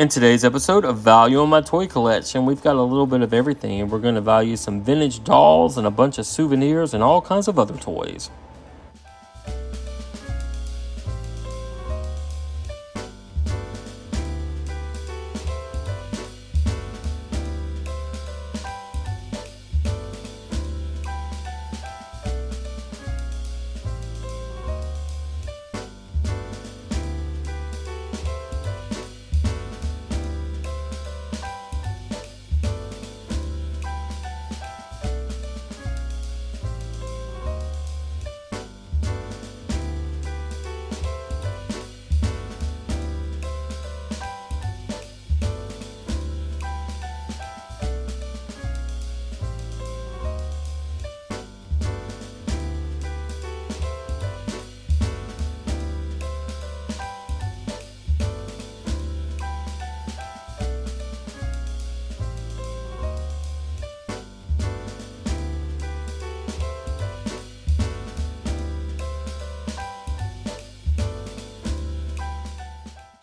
In today's episode of Value on My Toy Collection, we've got a little bit of everything, and we're going to value some vintage dolls and a bunch of souvenirs and all kinds of other toys.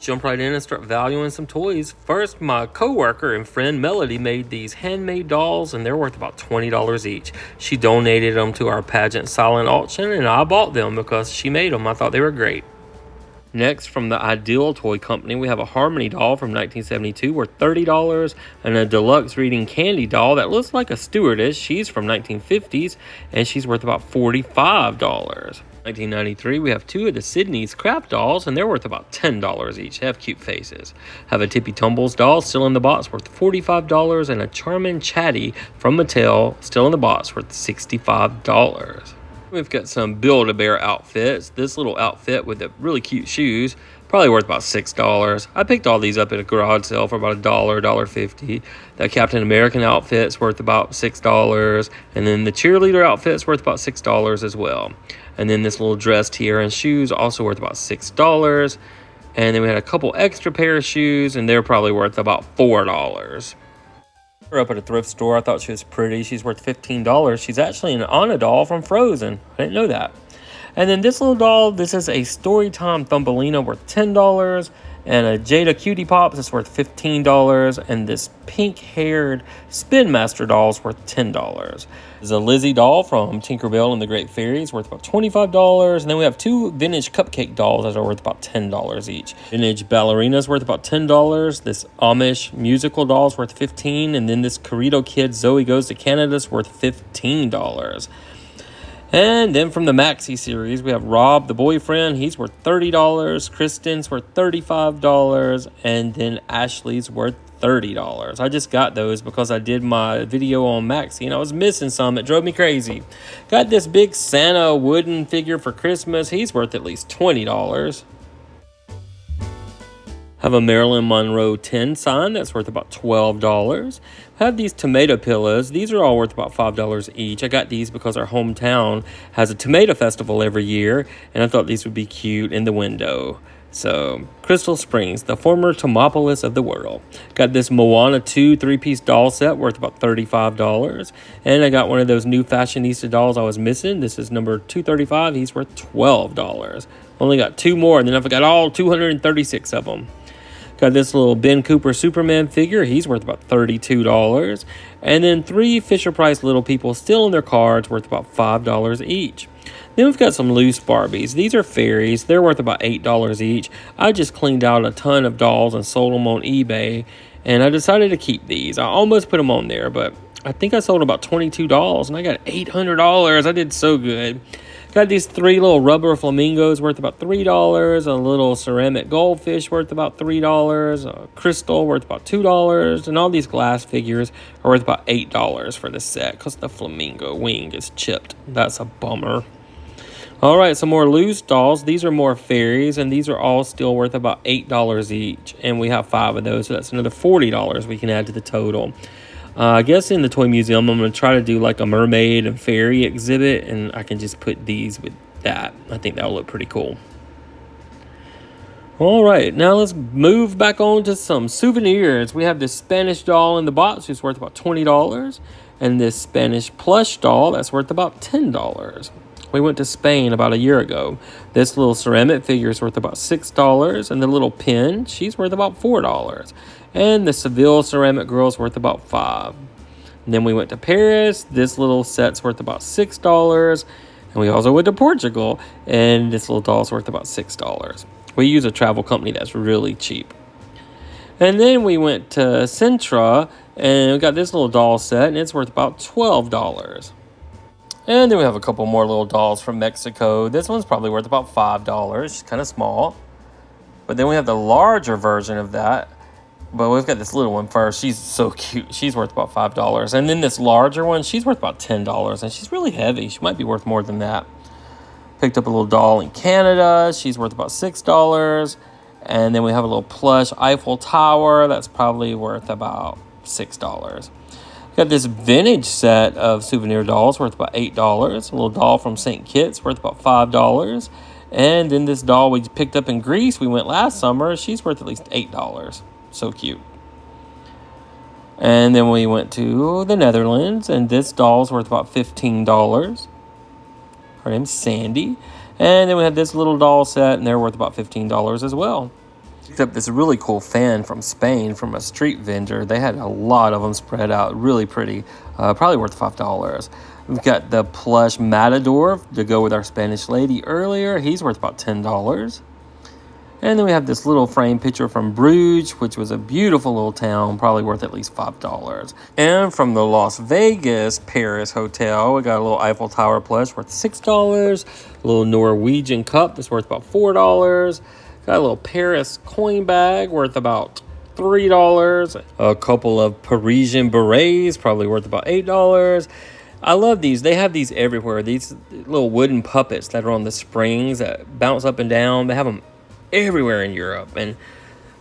Jump right in and start valuing some toys. First, my coworker and friend Melody made these handmade dolls, and they're worth about $20 each. She donated them to our pageant silent auction, and I bought them because she made them. I thought they were great. Next, from the Ideal Toy Company, we have a Harmony doll from 1972 worth $30 and a deluxe reading candy doll that looks like a stewardess. She's from 1950s and she's worth about $45. 1993, we have two of the Sydney's craft dolls, and they're worth about $10 each. They have cute faces. Have a Tippy Tumbles doll, still in the box, worth $45, and a Charmin Chatty from Mattel, still in the box, worth $65. We've got some Build-A-Bear outfits. This little outfit with the really cute shoes, probably worth about $6. I picked all these up at a garage sale for about $1, $1.50. That Captain American outfit's worth about $6, and then the cheerleader outfit's worth about $6 as well. And then this little dress here and shoes also worth about $6. And then we had a couple extra pair of shoes, and they're probably worth about $4. We're up at a thrift store. I thought she was pretty. She's worth $15. She's actually an Anna doll from Frozen. I didn't know that. And then this little doll, this is a Storytime Thumbelina worth $10. And a Jada Cutie Pops is worth $15. And this pink-haired Spin Master doll is worth $10. There's a Lizzie doll from Tinkerbell and the Great Fairies worth about $25. And then we have two vintage cupcake dolls that are worth about $10 each. Vintage ballerinas worth about $10. This Amish musical doll is worth $15. And then this Corito Kid Zoe Goes to Canada is worth $15. And then from the Maxi series, we have Rob, the boyfriend. He's worth $30. Kristen's worth $35. And then Ashley's worth $30. I just got those because I did my video on Maxi and I was missing some. It drove me crazy. Got this big Santa wooden figure for Christmas. He's worth at least $20. Have a Marilyn Monroe 10 sign that's worth about $12. Have these tomato pillows. These are all worth about $5 each. I got these because our hometown has a tomato festival every year, and I thought these would be cute in the window. So, Crystal Springs, the former Tomopolis of the world. Got this Moana 2 3-piece doll set worth about $35. And I got one of those new fashionista dolls I was missing. This is number 235. He's worth $12. Only got two more, and then I've got all 236 of them. Got this little Ben Cooper Superman figure. He's worth about $32. And then three Fisher-Price Little People still in their cards worth about $5 each. Then we've got some loose Barbies. These are fairies. They're worth about $8 each. I just cleaned out a ton of dolls and sold them on eBay. And I decided to keep these. I almost put them on there, but I think I sold about 22 dolls. And I got $800. I did so good. Got these three little rubber flamingos worth about $3, a little ceramic goldfish worth about $3, a crystal worth about $2, and all these glass figures are worth about $8 for the set because the flamingo wing is chipped. That's a bummer. All right, some more loose dolls. These are more fairies, and these are all still worth about $8 each, and we have 5 of those, so that's another $40 we can add to the total. I guess in the toy museum, I'm going to try to do like a mermaid and fairy exhibit, and I can just put these with that. I think that'll look pretty cool. All right, now let's move back on to some souvenirs. We have this Spanish doll in the box, who's worth about $20, and this Spanish plush doll that's worth about $10. We went to Spain about a year ago. This little ceramic figure is worth about $6, and the little pin, she's worth about $4. And the Seville ceramic girl is worth about $5. And then we went to Paris. This little set's worth about $6. And we also went to Portugal, and this little doll's worth about $6. We use a travel company that's really cheap. And then we went to Sintra, and we got this little doll set, and it's worth about $12. And then we have a couple more little dolls from Mexico. This one's probably worth about $5. It's kind of small. But then we have the larger version of that. But we've got this little one first. She's so cute. She's worth about $5. And then this larger one, she's worth about $10. And she's really heavy. She might be worth more than that. Picked up a little doll in Canada. She's worth about $6. And then we have a little plush Eiffel Tower. That's probably worth about $6. Got this vintage set of souvenir dolls worth about $8. A little doll from St. Kitts worth about $5. And then this doll we picked up in Greece. We went last summer. She's worth at least $8. So cute. And then we went to the Netherlands, and this doll's worth about $15. Her name's Sandy. And then we had this little doll set, and they're worth about $15 as well. Picked up this really cool fan from Spain from a street vendor. They had a lot of them spread out, really pretty. Probably worth $5. We've got the plush Matador to go with our Spanish lady earlier. He's worth about $10. And then we have this little frame picture from Bruges, which was a beautiful little town, probably worth at least $5. And from the Las Vegas Paris Hotel, we got a little Eiffel Tower plush worth $6. A little Norwegian cup that's worth about $4. Got a little Paris coin bag worth about $3. A couple of Parisian berets, probably worth about $8. I love these. They have these everywhere. These little wooden puppets that are on the springs that bounce up and down. They have them everywhere in Europe, and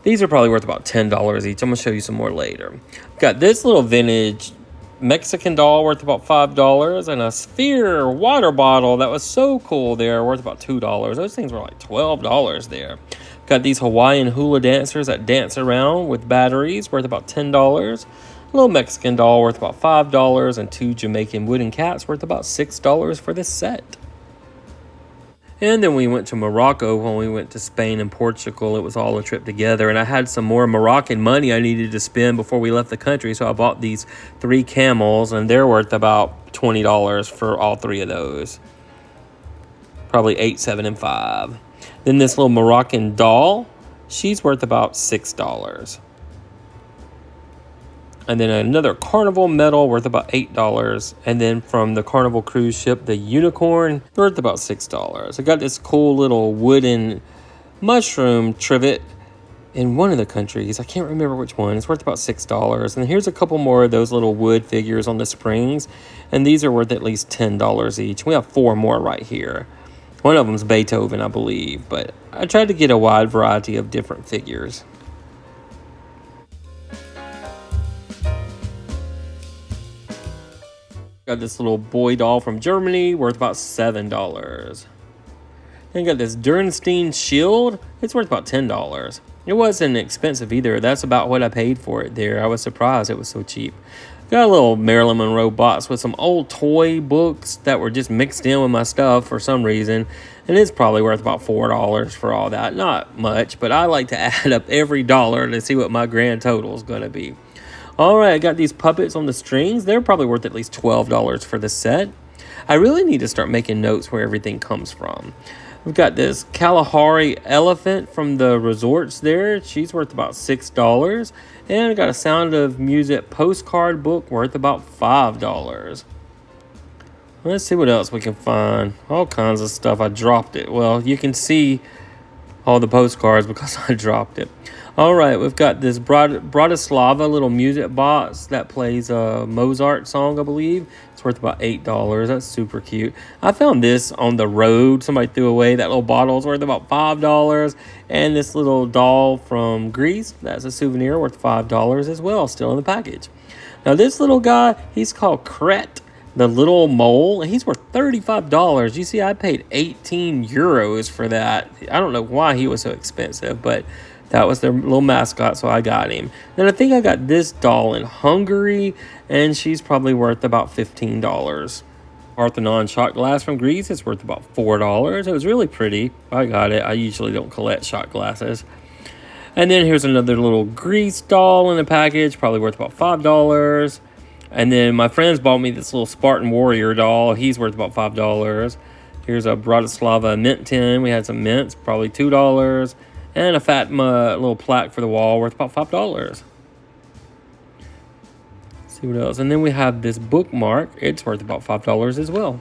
these are probably worth about $10 each. I'm gonna show you some more later. Got this little vintage Mexican doll worth about $5, and a sphere water bottle that was so cool there, worth about $2. Those things were like $12 there. Got these Hawaiian hula dancers that dance around with batteries, worth about $10. A little Mexican doll worth about $5, and two Jamaican wooden cats worth about $6 for this set. And then we went to Morocco when we went to Spain and Portugal. It was all a trip together. And I had some more Moroccan money I needed to spend before we left the country. So I bought these 3 camels, and they're worth about $20 for all 3 of those. Probably 8, 7, and 5. Then this little Moroccan doll, she's worth about $6. And then another Carnival medal worth about $8. And then from the Carnival cruise ship, the unicorn, worth about $6. I got this cool little wooden mushroom trivet in one of the countries. I can't remember which one. It's worth about $6. And here's a couple more of those little wood figures on the springs. And these are worth at least $10 each. We have 4 more right here. One of them's Beethoven, I believe. But I tried to get a wide variety of different figures. Got this little boy doll from Germany, worth about $7. Then got this Dürnstein shield. It's worth about $10. It wasn't expensive either. That's about what I paid for it there. I was surprised it was so cheap. Got a little Marilyn Monroe box with some old toy books that were just mixed in with my stuff for some reason. And it's probably worth about $4 for all that. Not much, but I like to add up every dollar to see what my grand total is going to be. All right, I got these puppets on the strings. They're probably worth at least $12 for the set. I really need to start making notes where everything comes from. We've got this Kalahari elephant from the resorts there. She's worth about $6. And I got a Sound of Music postcard book worth about $5. Let's see what else we can find. All kinds of stuff. I dropped it. Well, you can see all the postcards because I dropped it. All right, we've got this Bratislava little music box that plays a Mozart song, I believe. It's worth about $8. That's super cute. I found this on the road. Somebody threw away that little bottle. It's worth about $5. And this little doll from Greece, that's a souvenir worth $5 as well, still in the package. Now, this little guy, he's called Kret, the little mole. He's worth $35. You see, I paid 18 euros for that. I don't know why he was so expensive, but that was their little mascot, so I got him. Then I think I got this doll in Hungary, and she's probably worth about $15. Parthenon shot glass from Greece. It's worth about $4. It was really pretty. I got it. I usually don't collect shot glasses. And then here's another little Greece doll in a package, probably worth about $5. And then my friends bought me this little Spartan Warrior doll. He's worth about $5. Here's a Bratislava mint tin. We had some mints, probably $2. And a Fatima little plaque for the wall worth about $5. See what else. And then we have this bookmark. It's worth about $5 as well.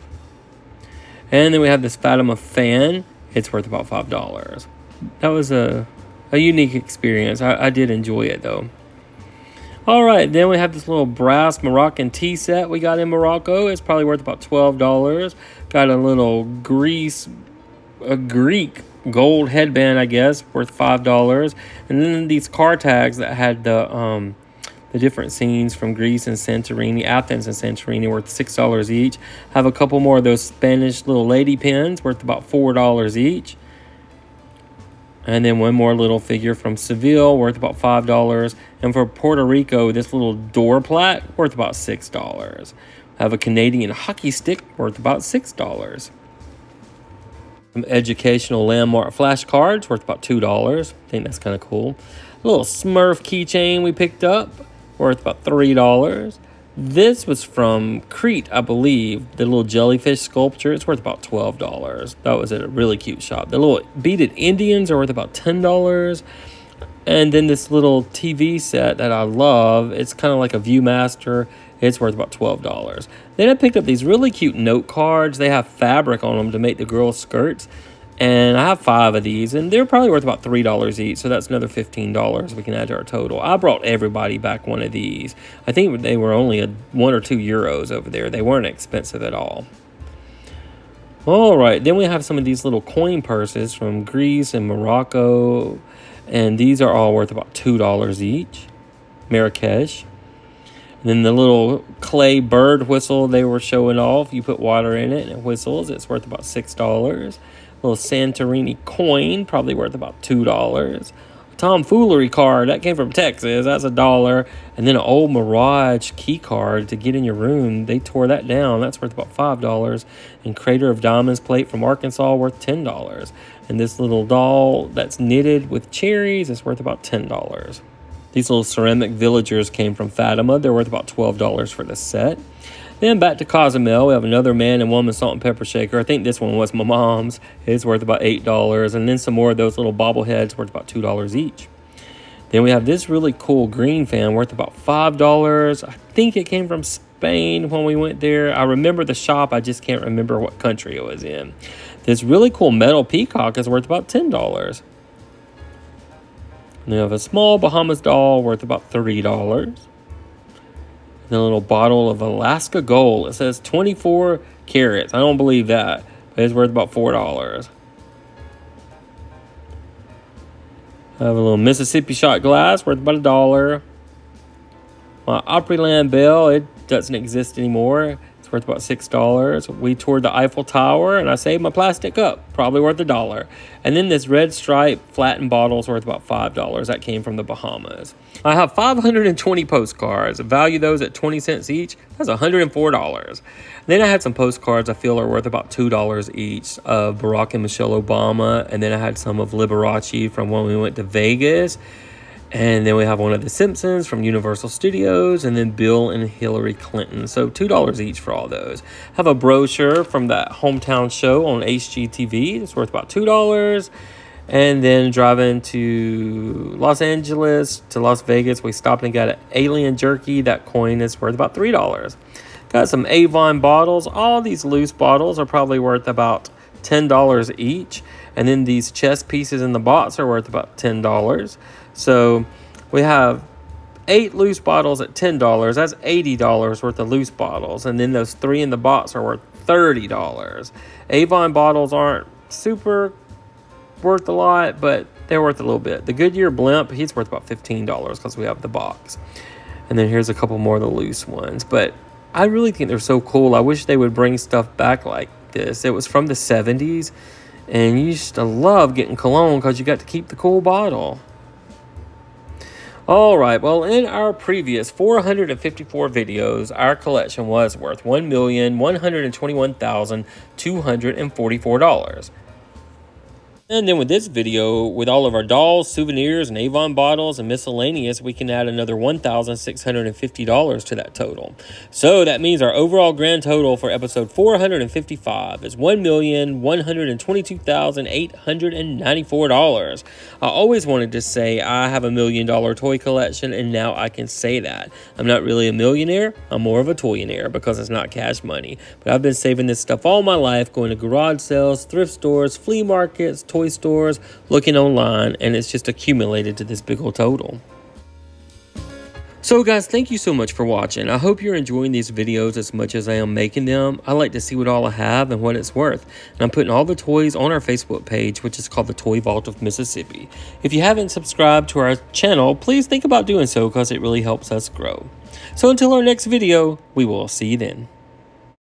And then we have this Fatima fan. It's worth about $5. That was a unique experience. I did enjoy it though. All right, then we have this little brass Moroccan tea set we got in Morocco. It's probably worth about $12. Got a little Greek gold headband, I guess, worth $5. And then these car tags that had the different scenes from Greece and Santorini, Athens and Santorini, worth $6 each. Have a couple more of those Spanish little lady pins worth about $4 each. And then one more little figure from Seville worth about $5. And for Puerto Rico, this little door plaque worth about $6. Have a Canadian hockey stick worth about $6. Some educational landmark flashcards worth about $2. I think that's kind of cool. A little Smurf keychain we picked up worth about $3. This was from Crete, I believe. The little jellyfish sculpture. It's worth about $12. That was at a really cute shop. The little beaded Indians are worth about $10. And then this little TV set that I love. It's kind of like a Viewmaster. It's worth about $12. Then I picked up these really cute note cards. They have fabric on them to make the girls' skirts. And I have 5 of these, and they're probably worth about $3 each, so that's another $15 we can add to our total. I brought everybody back one of these. I think they were only 1 or 2 euros over there. They weren't expensive at all. All right, then we have some of these little coin purses from Greece and Morocco, and these are all worth about $2 each. Marrakesh. And then the little clay bird whistle they were showing off. You put water in it and it whistles. It's worth about $6. Little Santorini coin, probably worth about $2. Tomfoolery card, that came from Texas, that's $1. And then an old Mirage key card to get in your room. They tore that down, that's worth about $5. And Crater of Diamonds plate from Arkansas, worth $10. And this little doll that's knitted with cherries is worth about $10. These little ceramic villagers came from Fatima. They're worth about $12 for the set. Then back to Cozumel, we have another man and woman salt and pepper shaker. I think this one was my mom's. It's worth about $8. And then some more of those little bobbleheads worth about $2 each. Then we have this really cool green fan worth about $5. I think it came from Spain when we went there. I remember the shop. I just can't remember what country it was in. This really cool metal peacock is worth about $10. And we have a small Bahamas doll worth about $3. And a little bottle of Alaska Gold. It says 24 carats. I don't believe that, but it's worth about $4. I have a little Mississippi shot glass worth about $1. My Opryland bell, it doesn't exist anymore. It's worth about $6. We toured the Eiffel Tower, and I saved my plastic cup, probably worth $1. And then this red stripe flattened bottle is worth about $5. That came from the Bahamas. I have 520 postcards. Value those at 20 cents each. That's $104. Then I had some postcards I feel are worth about $2 each of Barack and Michelle Obama. And then I had some of Liberace from when we went to Vegas. And then we have one of the Simpsons from Universal Studios, and then Bill and Hillary Clinton. So $2 each for all those. Have a brochure from that hometown show on HGTV. It's worth about $2. And then driving to Los Angeles to Las Vegas, we stopped and got an alien jerky. That coin is worth about $3. Got some Avon bottles. All these loose bottles are probably worth about $10 each. And then these chess pieces in the box are worth about $10. So we have 8 loose bottles at $10. That's $80 worth of loose bottles. And then those 3 in the box are worth $30. Avon bottles aren't super worth a lot, but they're worth a little bit. The Goodyear blimp, he's worth about $15 because we have the box. And then here's a couple more of the loose ones. But I really think they're so cool. I wish they would bring stuff back like this. It was from the 70s. And you used to love getting cologne because you got to keep the cool bottle. Alright, well, in our previous 454 videos, our collection was worth $1,121,244. And then with this video, with all of our dolls, souvenirs, and Avon bottles and miscellaneous, we can add another $1,650 to that total. So that means our overall grand total for episode 455 is $1,122,894. I always wanted to say I have $1 million toy collection, and now I can say that. I'm not really a millionaire, I'm more of a toyonaire because it's not cash money. But I've been saving this stuff all my life, going to garage sales, thrift stores, flea markets, toy stores, looking online, and it's just accumulated to this big old total. So guys, thank you so much for watching. I hope you're enjoying these videos as much as I am making them. I like to see what all I have and what it's worth. And I'm putting all the toys on our Facebook page, which is called the Toy Vault of Mississippi. If you haven't subscribed to our channel, please think about doing so because it really helps us grow. So until our next video, we will see you then.